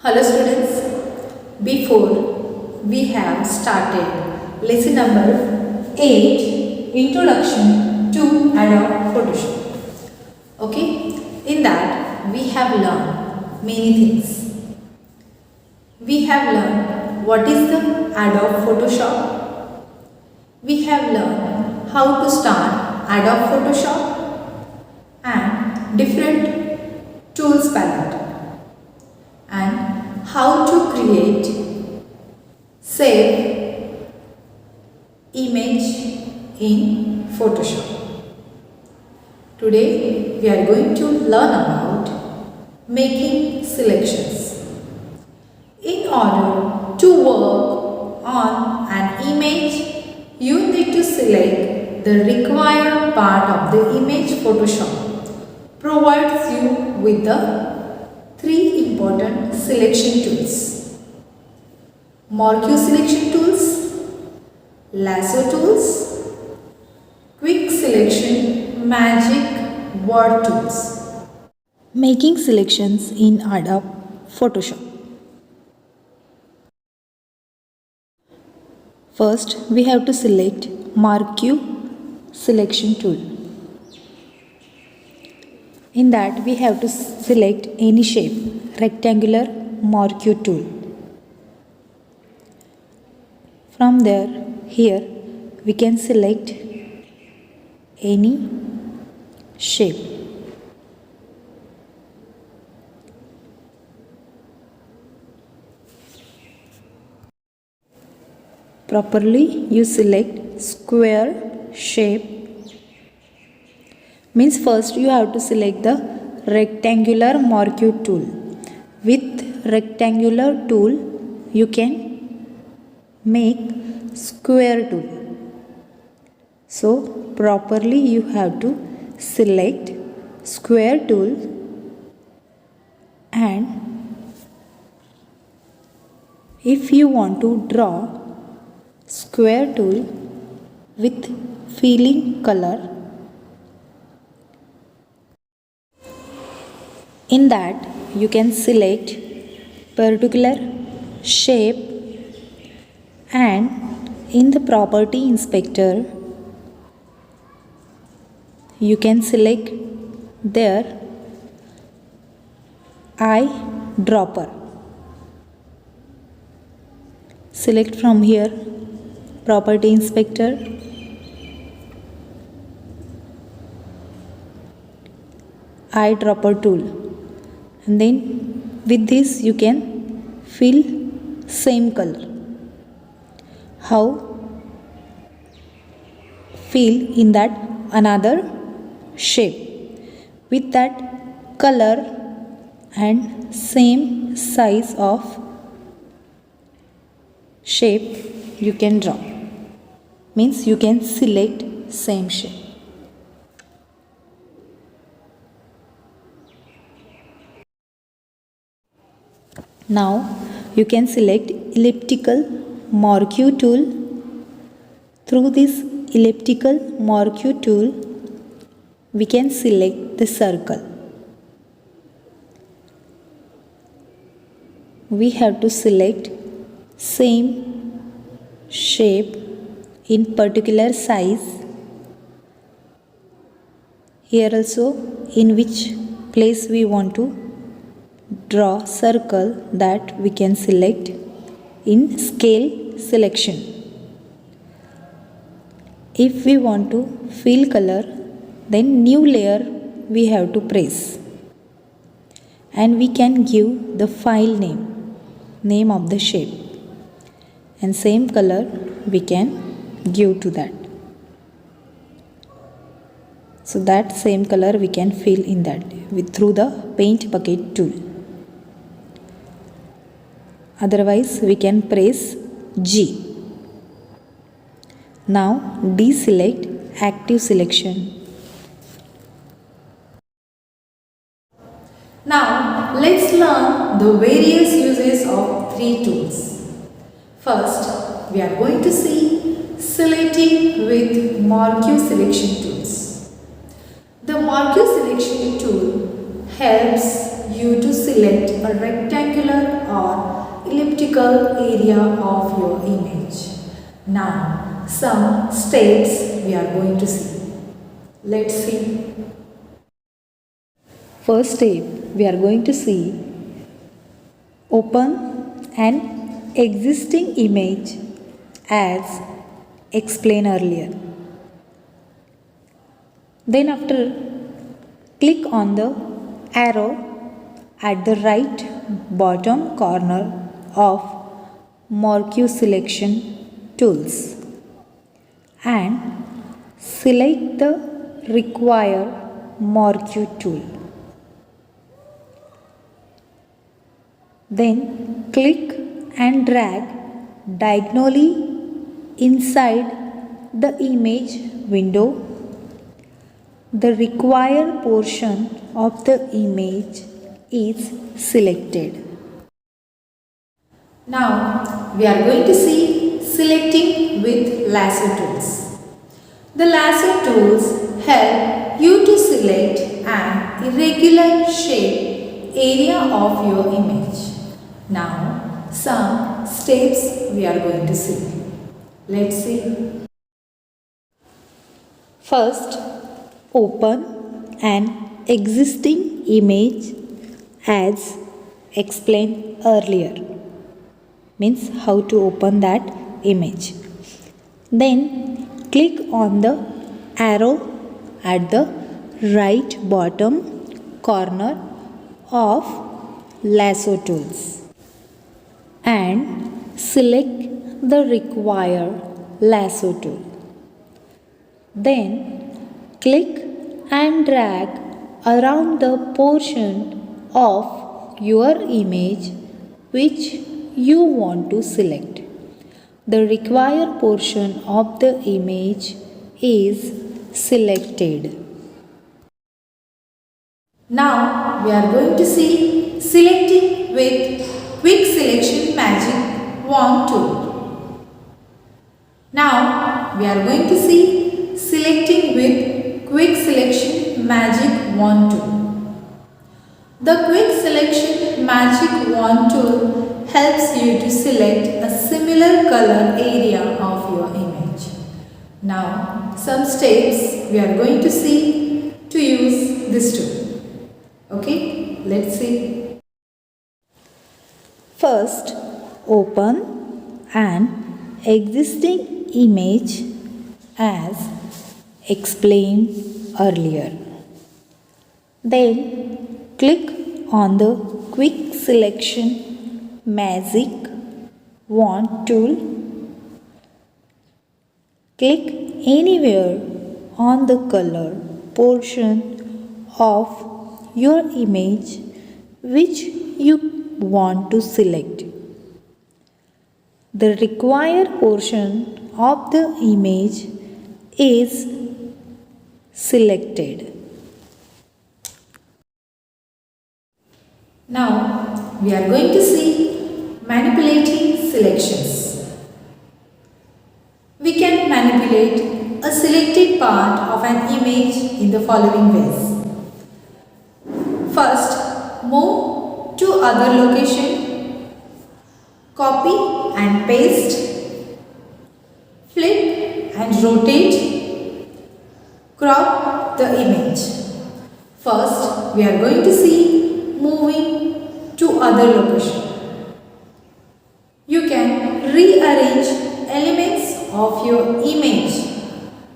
Hello students, before we have started lesson number 8, Introduction to Adobe Photoshop. Okay, in that we have learned many things. We have learned what is the Adobe Photoshop. We have learned how to start Adobe Photoshop and different tools palette, and how to create, save image in Photoshop. Today we are going to learn about making selections. In order to work on an image, you need to select the required part of the image. Photoshop provides you with the three important selection tools: Marquee selection tools, lasso tools, quick selection, magic word tools. Making selections in Adobe Photoshop. First, we have to select Marquee selection tool. In that, we have to select any shape, rectangular Marquee tool. From there, here we can select any shape. Properly, you select square shape. Means first you have to select the rectangular Marquee tool. With rectangular tool you can make square tool. So properly you have to select square tool and if you want to draw square tool with filling color, in that you can select particular shape and in the property inspector you can select their eyedropper. Select from here property inspector, eyedropper tool, and then with this you can fill same color. How? Fill in that another shape with that color and same size of shape you can draw. Means you can select same shape. Now you can select elliptical Marquee tool. Through this elliptical Marquee tool we can select the circle. We have to select same shape in particular size. Here also in which place we want to draw circle, that we can select in scale selection. If we want to fill color, then new layer we have to press and we can give the file name of the shape, and same color we can give to that. So that same color we can fill in that through the paint bucket tool. Otherwise we can press G. Now deselect active selection. Now let's learn the various uses of three tools. First, we are going to see selecting with Marquee selection tools. The Marquee selection tool helps you to select a rectangular or elliptical area of your image. Now, some steps we are going to see. Let's see. First step, we are going to see open an existing image as explained earlier. Then after, click on the arrow at the right bottom corner of Marquee Selection Tools and select the required Marquee tool. Then click and drag diagonally inside the image window. The required portion of the image is selected. Now we are going to see selecting with lasso tools. The lasso tools help you to select an irregular shape area of your image. Now some steps we are going to see. Let's see. First, open an existing image as explained earlier. Means how to open that image. Then click on the arrow at the right bottom corner of lasso tools and select the required lasso tool. Then click and drag around the portion of your image which you want to select. The required portion of the image is selected. Now we are going to see selecting with Quick Selection Magic Wand tool. Now we are going to see selecting with Quick Selection Magic Wand tool. The Quick Selection Magic Wand tool helps you to select a similar color area of your image. Now some steps we are going to see to use this tool. Okay, let's see. First, open an existing image as explained earlier. Then click on the Quick Selection Magic Wand tool. Click anywhere on the color portion of your image which you want to select. The required portion of the image is selected. Now we are going to see manipulating selections. We can manipulate a selected part of an image in the following ways. First, move to other location, copy and paste, flip and rotate, crop the image. First, we are going to see moving to other location. You can rearrange elements of your image.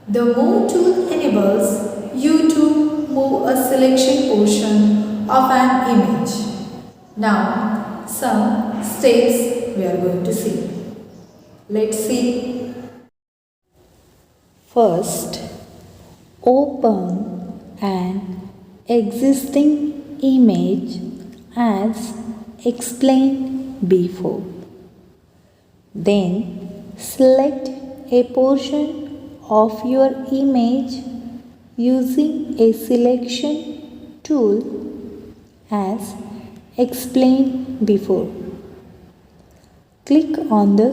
The Move tool enables you to move a selection portion of an image. Now, some steps we are going to see. Let's see. First, open an existing image as explained before. Then select a portion of your image using a selection tool as explained before. Click on the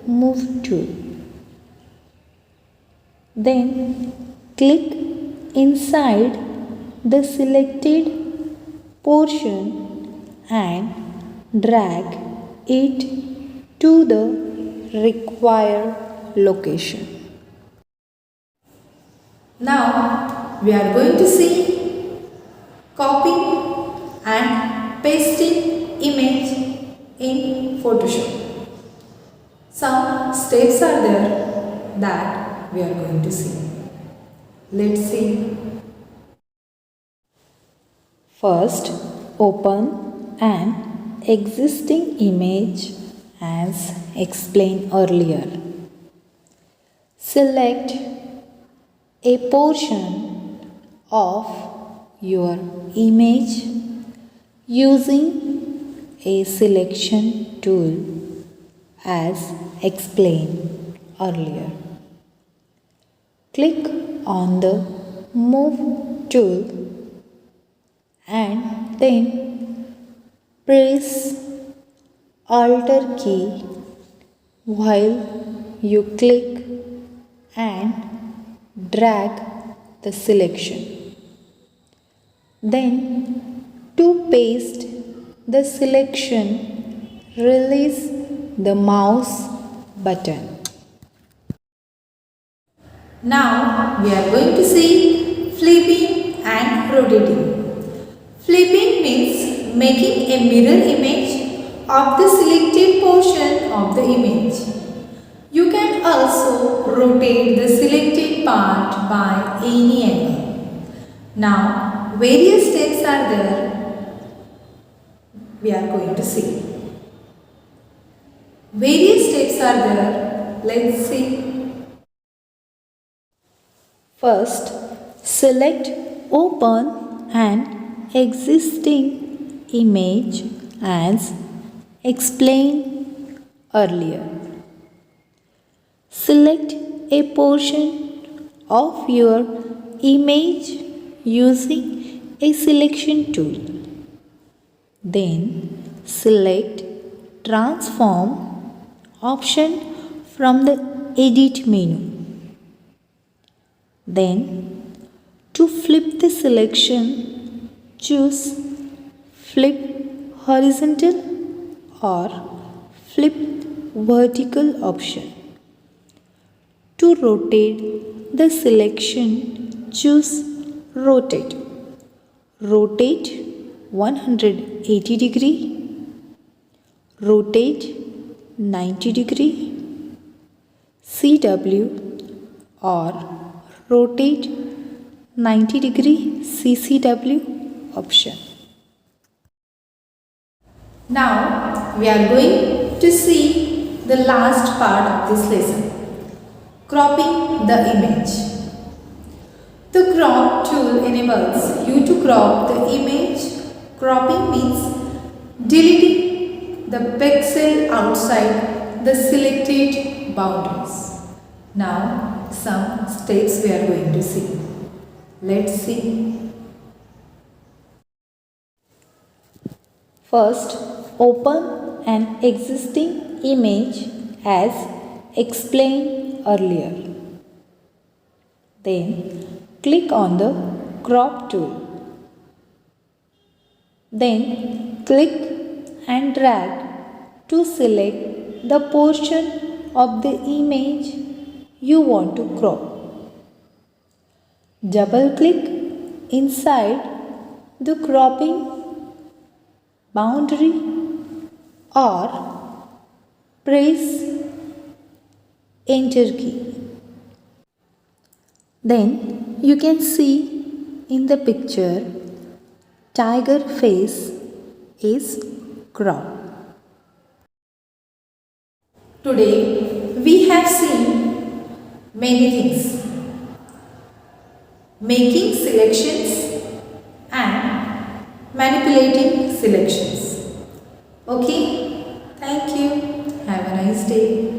Move tool. Then click inside the selected portion and drag it to the required location. Now we are going to see copying and pasting image in Photoshop. Some steps are there that we are going to see. Let's see. First, open an existing image as explained earlier. Select a portion of your image using a selection tool as explained earlier. Click on the Move tool and then press Alt key while you click and drag the selection. Then to paste the selection, release the mouse button. Now we are going to see flipping and rotating. Flipping means making a mirror image of the selected portion of the image. You can also rotate the selected part by any angle. Now various steps are there we are going to see. Various steps are there. Let's see. First, select Open an existing image as explained earlier. Select a portion of your image using a selection tool. Then select Transform option from the Edit menu. Then, to flip the selection, choose Flip Horizontal or Flip Vertical option. To rotate the selection, choose Rotate. Rotate 180 degree, rotate 90 degree, CW or rotate 90 degree CCW option. Now we are going to see the last part of this lesson, cropping the image. The crop tool enables you to crop the image. Cropping means deleting the pixel outside the selected boundaries. Now some steps we are going to see. Let's see. First, open an existing image as explained earlier. Then click on the crop tool. Then click and drag to select the portion of the image you want to crop. Double click inside the cropping boundary or press Enter key. Then you can see in the picture tiger face is cropped. Today we have seen many things. Making selections and manipulating selections. Okay, thank you. Have a nice day.